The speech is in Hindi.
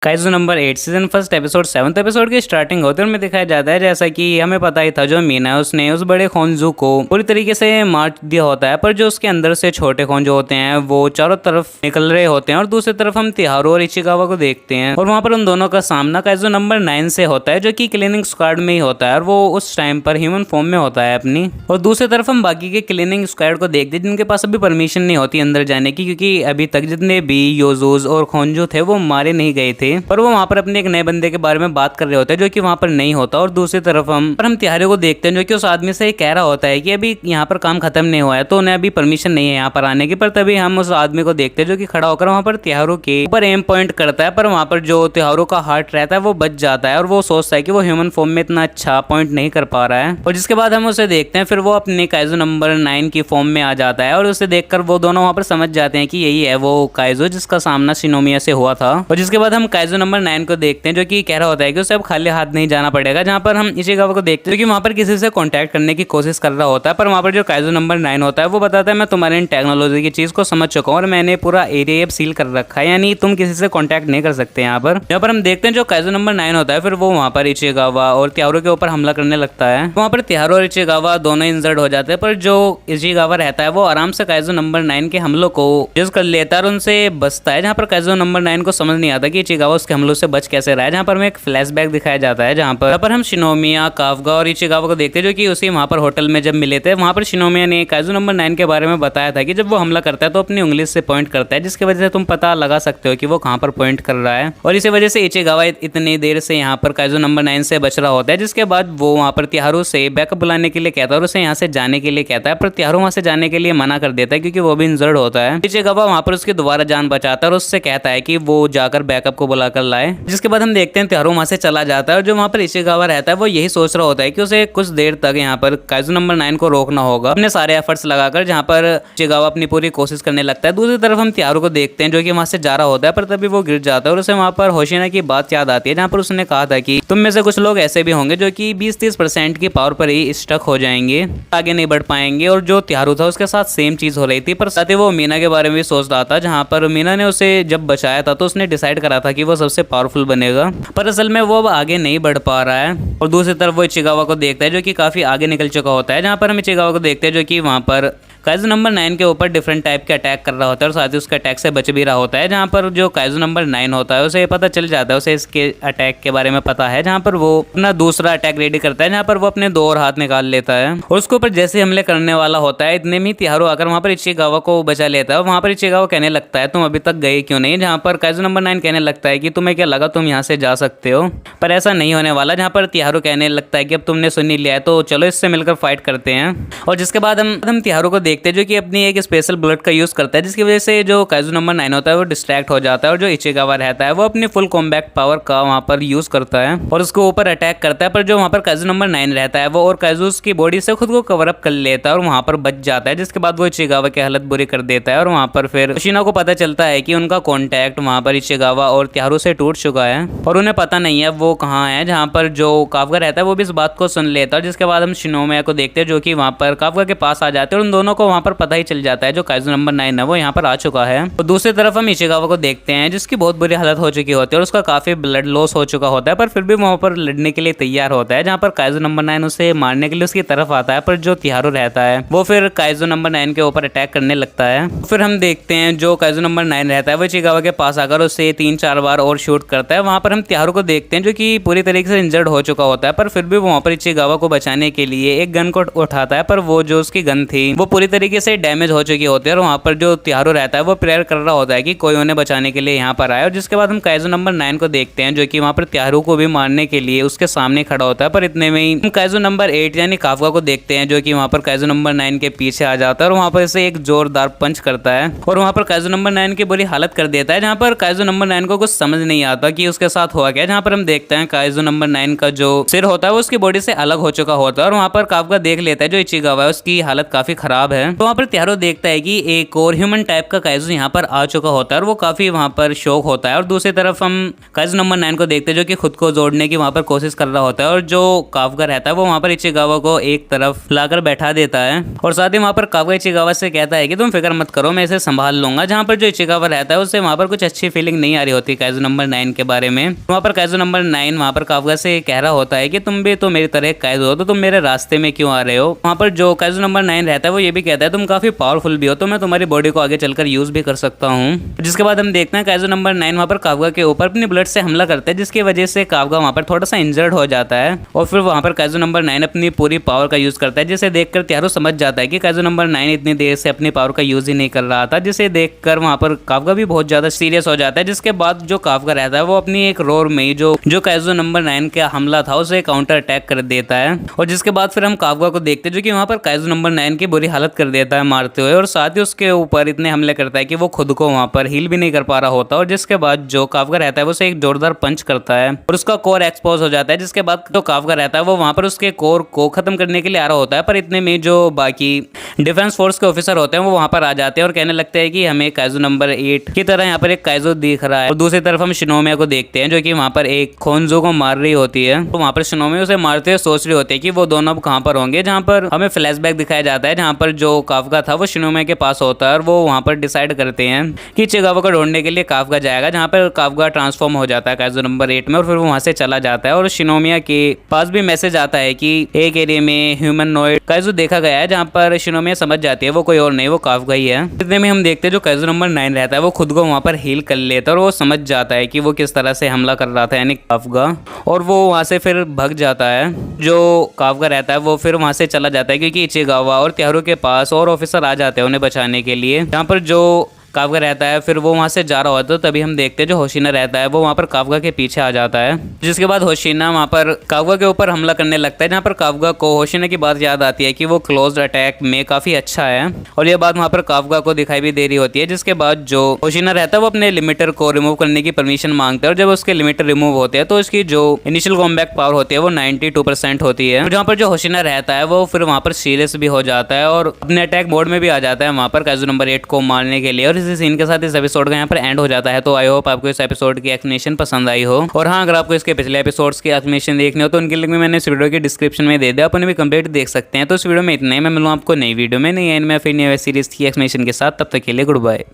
Kaiju number 8 season first episode 7th episode की स्टार्टिंग होते हुए दिखाया जाता है जैसा कि हमें पता ही था जो मीना है उसने उस बड़े खोंजू को पूरी तरीके से मार दिया होता है, पर जो उसके अंदर से छोटे खोंजू होते हैं वो चारों तरफ निकल रहे होते हैं और दूसरी तरफ हम तिहारू और इचिकावा को देखते हैं और वहाँ पर उन दोनों का सामना काइजू नंबर 9 से होता है जो कि क्लीनिंग स्क्वाड में ही होता है और वो उस टाइम पर ह्यूमन फॉर्म में होता है अपनी। और दूसरी तरफ हम बाकी के क्लीनिंग स्क्वाड को देखते हैं जिनके पास अभी परमिशन नहीं होती अंदर जाने की, क्योंकि अभी तक जितने भी योजोज और खोंजू थे वो मारे नहीं गए थे और वो वहाँ पर अपने एक नए बंदे के बारे में बात कर रहे होते हैं जो कि वहाँ पर नहीं होता। और दूसरी तरफ हम तिहारू को देखते हैं जो कि उस आदमी से कह रहा होता है कि अभी यहाँ पर काम खत्म नहीं हुआ है तो उन्हें अभी परमिशन नहीं है यहाँ पर आने की। पर तभी हम उस आदमी को देखते हैं जो कि खड़ा होकर वहाँ पर तिहारू के ऊपर एम पॉइंट करता है, पर वहाँ पर जो तिहारू का हार्ट रहता है वो बच जाता है और वो सोचता है कि वो ह्यूमन फॉर्म में इतना अच्छा पॉइंट नहीं कर पा रहा है। और जिसके बाद हम उसे देखते हैं फिर वो अपने काइजू नंबर 9 की फॉर्म में आ जाता है और उसे देखकर वो दोनों वहाँ पर समझ जाते हैं कि यही है वो काइजू जिसका सामना शिनोमिया से हुआ था। और जिसके बाद हम काइजू नंबर 9 को देखते हैं जो कि कह रहा होता है कि उसे अब खाली हाथ नहीं जाना पड़ेगा, जहाँ पर हम इचिकावा को देखते हैं कि वहाँ पर किसी से कांटेक्ट करने की कोशिश कर रहा होता है। पर वहाँ पर जो काइजू नंबर 9 होता है वो बताता है मैं तुम्हारे इन टेक्नोलॉजी की चीज को समझ चुका हूँ और मैंने पूरा एरिया सील कर रखा है, यानी तुम किसी से कांटेक्ट नहीं कर सकते। यहाँ पर हम देखते हैं जो काइजू नंबर 9 होता है फिर वो वहाँ पर इचिकावा और तिहारू के ऊपर हमला करने लगता है। वहाँ पर तिहारू और इचिकावा दोनों इंजर्ड हो जाते हैं, पर जो इचिकावा रहता है वो आराम से काइजू नंबर 9 के हमलों को यूज कर लेता है और उनसे बचता है। जहाँ पर काइजू नंबर 9 को समझ नहीं आता कि इचिकावा उसके हमलों से बच कैसे रहा है। जहाँ पर हमें एक फ्लैशबैक दिखाया जाता है जहाँ पर हम शिनोमिया, काफगा और इचिकावा को देखते हैं जो कि उसी वहाँ पर होटल में जब मिले थे। वहाँ पर शिनोमिया ने काइजू नंबर 9 के बारे में बताया था कि जब वो हमला करता है तो अपनी उंगली से पॉइंट करता है, जिसकी वजह से तुम पता लगा सकते हो कि वो कहाँ पर पॉइंट कर रहा है। और इसी वजह से इचिकावा इतनी देर से यहाँ पर काइजू नंबर 9 से बच रहा होता है। जिसके बाद वो वहाँ पर तिहारू से बैकअप बुलाने के लिए कहता है और उसे यहाँ से जाने के लिए कहता है, पर तिहारू वहाँ से जाने के लिए मना कर देता है क्योंकि वो भी इंजर्ड होता है। इचिकावा वहाँ पर उसकी दोबारा जान बचाता है और उससे कहता है कि वो जाकर बैकअप को बुलाकर लाए। जिसके बाद हम देखते हैं तिहारू वहाँ से चला जाता है और जो वहाँ पर इचिकावा रहता है वो यही सोच रहा होता है कि उसे कुछ देर तक यहाँ पर काइजू नंबर 9 को रोकना होगा अपने सारे एफर्ट्स लगाकर, जहाँ पर इचिकावा अपनी पूरी कोशिश करने लगता है। दूसरी तरफ हम तिहारू को देखते हैं जो कि वहाँ से जा रहा होता है, पर तभी वो गिर जाता है और उसे वहाँ पर होशिना की बात याद आती है जहाँ पर उसने कहा था कि तुम में से कुछ लोग ऐसे भी होंगे जो कि 20-30% की पावर पर ही स्टक हो जाएंगे, आगे नहीं बढ़ पाएंगे। और जो तिहारू था उसके साथ सेम चीज हो रही थी, पर साथ ही वो मीना के बारे में भी सोच रहा था, जहाँ पर मीना ने उसे जब बचाया था तो उसने डिसाइड करा था कि वो सबसे पावरफुल बनेगा, पर असल में वो अब आगे नहीं बढ़ पा रहा है। और दूसरी तरफ वो इचिकावा को देखता है जो कि काफी आगे निकल चुका होता है, जहाँ पर हम इचिकावा को देखते हैं जो कि वहाँ पर काइजू नंबर 9 के ऊपर डिफरेंट टाइप के अटैक कर रहा होता है और साथ ही उसके अटैक से बच भी रहा होता है। जहाँ पर जो काइजू नंबर 9 होता है उसे पता चल जाता है, उसे इसके अटैक के बारे में पता है, जहाँ पर वो अपना दूसरा अटैक रेडी करता है, जहाँ पर वो अपने 2 और हाथ निकाल लेता है और उसके ऊपर जैसे हमले करने वाला होता है इतने में तिहारू आकर वहाँ पर इचिकावा को बचा लेता है। वहाँ पर इचिकावा कहने लगता है तुम अभी तक गए क्यों नहीं, जहाँ पर काइजू नंबर 9 कहने लगता है कि तुम्हें क्या लगा तुम यहाँ से जा सकते हो, पर ऐसा नहीं होने वाला। जहाँ पर तिहारू कहने लगता है कि अब तुमने सुन ही लिया है तो चलो इससे मिलकर फाइट करते हैं। और जिसके बाद हम तिहारू को देखते हैं जो कि अपनी एक स्पेशल बुलेट का यूज करता है, जिसकी वजह से जो काइजू नंबर 9 होता है वो डिस्ट्रैक्ट हो जाता है और जो इचिकावा रहता है वो अपनी फुल कॉम्बैट पावर का वहाँ पर यूज करता है और उसके ऊपर अटैक करता है। पर जो वहाँ पर काइजू नंबर 9 रहता है वो और काइजू की बॉडी से खुद को कवर अप कर लेता है और वहाँ पर बच जाता है। जिसके बाद वो इचिकावा की हालत बुरी कर देता है और वहाँ पर फिर होशिना को पता चलता है कि उनका कॉन्टैक्ट वहाँ पर इचिकावा और तिहारू से टूट चुका है और उन्हें पता नहीं है वो कहाँ है। जहाँ पर जो काफगा रहता है वो भी इस बात को सुन लेता है। जिसके बाद हम शिनोमिया को देखते हैं जो कि वहाँ पर काफगा के पास आ जाते हैं और उन दोनों को वहाँ पर पता ही चल जाता है जो काइजू नंबर 9 है वो यहाँ पर आ चुका है। और दूसरी तरफ हम इचिकावा को देखते हैं जिसकी बहुत बुरी हालत हो चुकी होती है और उसका काफी ब्लड लॉस हो चुका होता है, पर फिर भी वहाँ पर लड़ने के लिए तैयार होता है। जहाँ पर काइजू नंबर 9 उसे मारने के लिए उसकी तरफ आता है, पर जो तिहारू रहता है वो फिर काइजू नंबर 9 के ऊपर अटैक करने लगता है। फिर हम देखते हैं जो काइजू नंबर 9 रहता है वो इचिकावा के पास आकर उसे 3-4 बार और शूट करता है। वहाँ पर हम तिहारू को देखते हैं जो कि पूरी तरीके से इंजर्ड हो चुका होता है, पर फिर भी वहाँ पर इचिकावा को बचाने के लिए एक गन को उठाता है, पर वो जो उसकी गन थी वो पूरी तरीके से डैमेज हो चुकी होती है और वहाँ पर जो तिहारू रहता है वो प्रेयर कर रहा होता है कि कोई उन्हें बचाने के लिए यहाँ पर आए। और जिसके बाद हम काइजू नंबर 9 को देखते हैं जो कि वहाँ पर तिहारू को भी मारने के लिए उसके सामने खड़ा होता है, पर इतने में ही हम काइजू नंबर 8 यानी काफगा को देखते हैं जो कि वहाँ पर काइजू नंबर 9 के पीछे आ जाता है और वहाँ पर इसे एक जोरदार पंच करता है और वहाँ पर काइजू नंबर 9 की बुरी हालत कर देता है। जहाँ पर काइजू नंबर 9 को कुछ समझ नहीं आता कि उसके साथ हुआ क्या। जहाँ पर हम देखते हैं काइजू नंबर 9 का जो सिर होता है वो उसकी बॉडी से अलग हो चुका होता है और वहाँ पर काफगा देख लेता है जो इचिकावा है उसकी हालत काफी खराब है। तो वहाँ पर त्यारो देखता है कि एक और ह्यूमन टाइप का काइजू यहाँ पर आ चुका होता है और वो काफी वहाँ पर शौक होता है। और दूसरी तरफ हम काइजू नंबर 9 को देखते हैं जो कि खुद को जोड़ने की वहाँ पर कोशिश कर रहा होता है और जो काफका रहता है वो वहाँ पर इचिगावा को एक तरफ लाकर बैठा देता है और साथ ही वहाँ पर काफका इचिगावा से कहता है कि तुम फिक्र मत करो, मैं इसे संभाल लूंगा। जहाँ पर जो इचिगावा रहता है उससे वहाँ पर कुछ अच्छी फीलिंग नहीं आ रही होती काइजू नंबर 9 के बारे में। वहाँ पर काइजू नंबर 9 वहाँ पर काफका से कह रहा होता है कि तुम भी तो मेरी तरह काइजू हो, तो तुम मेरे रास्ते में क्यों आ रहे हो। वहाँ पर जो काइजू नंबर 9 रहता है वो ये भी कहता है तुम काफी पावरफुल भी हो, तो मैं तुम्हारी बॉडी को आगे चलकर यूज भी कर सकता हूँ। जिसके बाद हम देखते हैं काइजू नंबर 9 वहाँ पर काफका के ऊपर अपनी बुलेट से हमला करता है, जिसकी वजह से काफका वहाँ पर थोड़ा सा इंजर्ड हो जाता है और फिर वहाँ पर काइजू नंबर 9 अपनी पूरी पावर का यूज करता है, जिसे देखकर त्यारो समझ जाता है कि काइजू नंबर 9 इतनी देर से अपनी पावर का यूज ही नहीं कर रहा था, जिसे देखकर वहाँ पर काफका भी बहुत ज्यादा सीरियस हो जाता है। जिसके बाद जो काफका रहता है वो अपनी एक रोर में जो काइजू नंबर 9 का हमला था उसे काउंटर अटैक कर देता है और जिसके बाद फिर हम काफका को देखते हैं जो कि वहाँ पर काइजू नंबर 9 की बुरी हालत कर देता है मारते हुए और साथ ही उसके ऊपर इतने हमले करता है कि वो खुद को वहाँ पर हील भी नहीं कर पा रहा होता। और जिसके बाद जो काफका रहता है वो उसे एक जोरदार पंच करता है और उसका कोर एक्सपोज हो जाता है। जिसके बाद जो काफका रहता है वो वहाँ पर उसके कोर को खत्म करने के लिए आ रहा होता है, पर इतने में जो बाकी डिफेंस फोर्स के ऑफिसर होते हैं वो वहाँ पर आ जाते हैं और कहने लगते हैं कि हमें काइजू नंबर 8 की तरह यहाँ पर एक काइजू दिख रहा है। और दूसरी तरफ हम शिनोमिया को देखते हैं जो कि वहाँ पर एक खोंजो को मार रही होती है। तो वहाँ पर शिनोमिया उसे मारते हुए सोच रही होती है कि वो दोनों अब कहाँ पर होंगे। जहाँ पर हमें फ्लैशबैक दिखाया जाता है जहाँ पर जो काफका था वो शिनोमिया के पास होता है और वो वहाँ पर डिसाइड करते हैं कि इचिगावा को ढूंढने के लिए काफका जाएगा, जहाँ पर काफका ट्रांसफॉर्म हो जाता है काइजू नंबर 8 में और फिर वो वहाँ से चला जाता है। और शिनोमिया के पास भी मैसेज आता है कि एक एरिया में ह्यूमनॉइड काइजू देखा गया है, जहाँ पर शिनोमिया समझ जाती है वो कोई और नहीं वो काफका ही है। इतने में हम देखते हैं जो काइजू नंबर 9 रहता है वो खुद को वहाँ पर हील कर लेता है और वो समझ जाता है कि वो किस तरह से हमला कर रहा था यानी काफका, और वो वहाँ से फिर भाग जाता है। जो काफका रहता है वो फिर वहाँ से चला जाता है क्योंकि इचिगावा और त्यारो के पास और ऑफिसर आ जाते हैं उन्हें बचाने के लिए। जहाँ पर जो काफका रहता है फिर वो वहाँ से जा रहा होता है, तो तभी हम देखते हैं जो होशिना रहता है वो वहाँ पर काफका के पीछे आ जाता है। जिसके बाद होशिना वहाँ पर काफका के ऊपर हमला करने लगता है, जहाँ पर काफका को होशिना की बात याद आती है कि वो क्लोज अटैक में काफी अच्छा है और ये बात वहाँ पर काफका को दिखाई भी दे रही होती है। जिसके बाद जो होशिना रहता है वो अपने लिमिटर को रिमूव करने की परमिशन मांगता है और जब उसके लिमिटर रिमूव होते हैं तो उसकी जो इनिशियल कॉम्बैक पावर होती है वो 92% होती है। जहाँ पर जो होशिना रहता है वो फिर वहाँ पर सीरियस भी हो जाता है और अपने अटैक मोड में भी आ जाता है वहाँ पर काइजू नंबर 8 को मारने के लिए। और इसी सीन के साथ इस एपिसोड का यहाँ पर एंड हो जाता है। तो आई होप आपको इस एपिसोड की एक्सप्लेनेशन पसंद आई हो। और हाँ, अगर आपको इसके पिछले एपिसोड्स की एक्सप्लेनेशन देखनी हो तो उनकी लिंक भी मैंने इस वीडियो के डिस्क्रिप्शन में दे दिया, आप उन्हें भी कंप्लीट देख सकते हैं। तो इस वीडियो में इतना ही, मैं मिलूँ आपको नई वीडियो में नई एंड में फिर नई वेब सीरीज की एक्सप्लेनेशन के साथ। तब तक के लिए गुड बाय।